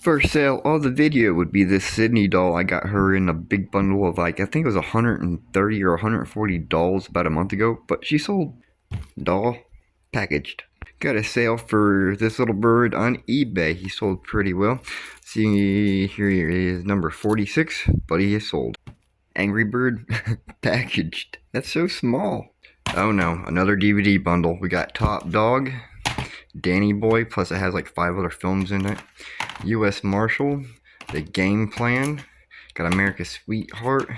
First sale of the video would be this Sydney doll. I got her in a big bundle of like, I think it was 130 or 140 dolls about a month ago, but she sold. Doll packaged. Got a sale for this little bird on eBay. He sold pretty well. See, here is number 46, but he is sold. Angry Bird packaged. That's so small. Oh no, another DVD bundle. We got Top Dog, Danny Boy, plus it has like 5 other films in it. U.S. Marshal, The Game Plan, got America's Sweetheart,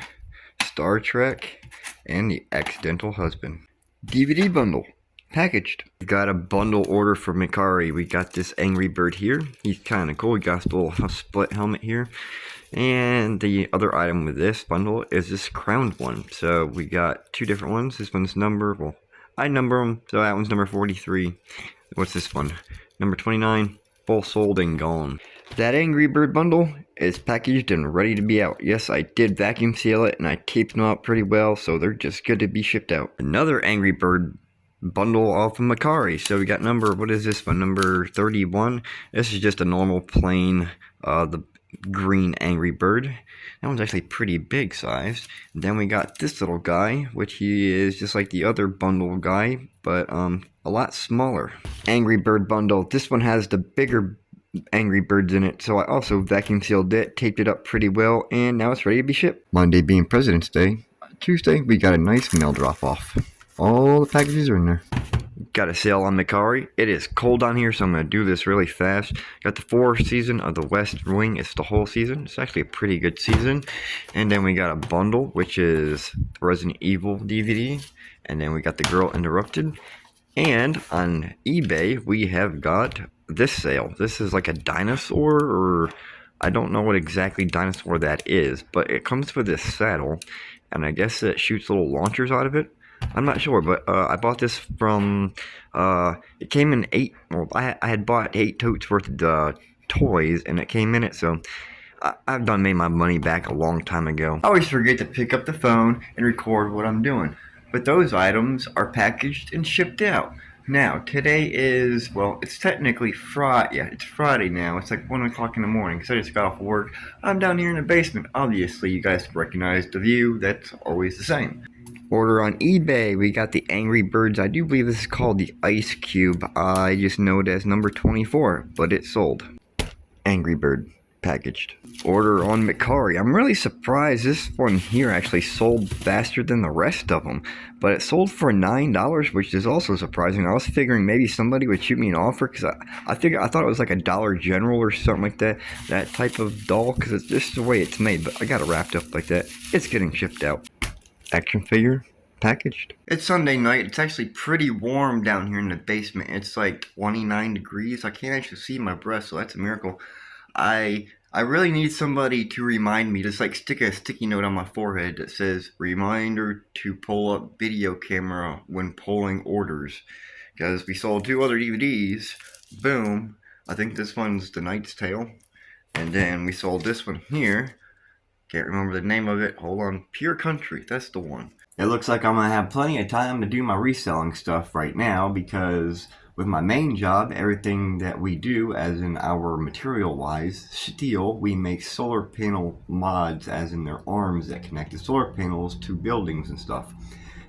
Star Trek, and The Accidental Husband. DVD bundle. Packaged. We got a bundle order from Mercari. We got this Angry Bird here. He's kind of cool. We got a little split helmet here. And the other item with this bundle is this crowned one. So we got 2 different ones. This one's number, well, I number them. So that one's number 43. What's this one? Number 29. Both sold and gone. That Angry Bird bundle is packaged and ready to be out. Yes, I did vacuum seal it and I taped them out pretty well, so they're just good to be shipped out. Another Angry Bird bundle off of Mercari. So we got number, what is this one? Number 31. This is just a normal plain, the green Angry Bird. That one's actually pretty big sized. Then we got this little guy, which he is just like the other bundle guy, but a lot smaller. Angry Bird bundle. This one has the bigger Angry Birds in it, so I also vacuum sealed it, taped it up pretty well, and now it's ready to be shipped. Monday being President's Day, Tuesday we got a nice mail drop off. All the packages are in there. Got a sale on Mercari. It is cold down here, so I'm going to do this really fast. Got the 4th season of the West Wing. It's the whole season. It's actually a pretty good season. And then we got a bundle, which is the Resident Evil DVD. And then we got The Girl Interrupted. And on eBay, we have got this sale. This is like a dinosaur, or I don't know what exactly dinosaur that is, but it comes with this saddle, and I guess it shoots little launchers out of it. I'm not sure, but I bought this from, it came in 8, well, I had bought 8 totes worth of toys, and it came in it, so I've done made my money back a long time ago. I always forget to pick up the phone and record what I'm doing, but those items are packaged and shipped out. Now, today is, well, it's technically Friday. Yeah, it's Friday now. It's like 1 o'clock in the morning because I just got off of work. I'm down here in the basement. Obviously, you guys recognize the view. That's always the same. Order on eBay. We got the Angry Birds. I do believe this is called the Ice Cube. I just know it as number 24, but it's sold. Angry Bird. Packaged. Order on Mercari. I'm really surprised this one here actually sold faster than the rest of them, but it sold for $9, which is also surprising. I was figuring maybe somebody would shoot me an offer because I thought it was like a Dollar General or something like that type of doll, because it's just the way it's made. But I got it wrapped up like that. It's getting shipped out. Action figure. Packaged. It's Sunday night. It's actually pretty warm down here in the basement. It's like 29 degrees. I can't actually see my breath, so that's a miracle. I really need somebody to remind me, just like stick a sticky note on my forehead that says, reminder to pull up video camera when pulling orders. Because we sold 2 other DVDs. Boom. I think this one's The Knight's Tale. And then we sold this one here. Can't remember the name of it. Hold on. Pure Country. That's the one. It looks like I'm going to have plenty of time to do my reselling stuff right now, because with my main job, everything that we do, as in our material-wise, steel, we make solar panel mods, as in their arms that connect the solar panels to buildings and stuff.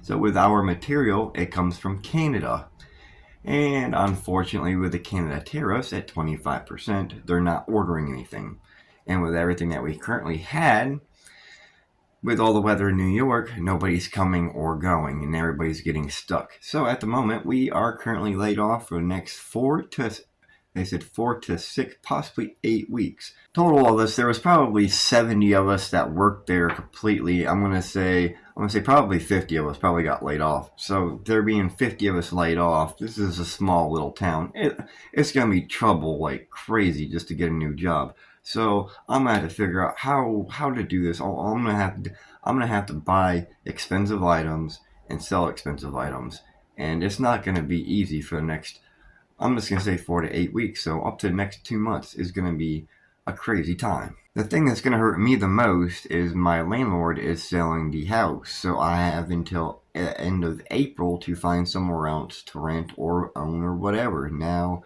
So with our material, it comes from Canada. And unfortunately, with the Canada tariffs at 25%, they're not ordering anything. And with everything that we currently had, with all the weather in New York, nobody's coming or going, and everybody's getting stuck. So at the moment, we are currently laid off for the next 4 to 6, possibly 8 weeks. Total of this, there was probably 70 of us that worked there completely. I'm gonna say probably 50 of us probably got laid off. So there being 50 of us laid off, this is a small little town. It's gonna be trouble like crazy just to get a new job. So I'm gonna have to figure out how to do this. I'm gonna have to buy expensive items and sell expensive items, and it's not gonna be easy for the next, I'm just gonna say 4 to 8 weeks. So up to the next 2 months is gonna be a crazy time. The thing that's gonna hurt me the most is my landlord is selling the house, so I have until end of April to find somewhere else to rent or own or whatever. Now,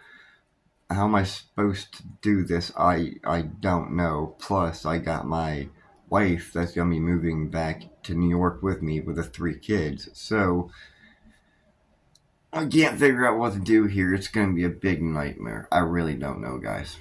how am I supposed to do this? I don't know. Plus, I got my wife that's gonna be moving back to New York with me with the three kids. So I can't figure out what to do here. It's gonna be a big nightmare. I really don't know, guys.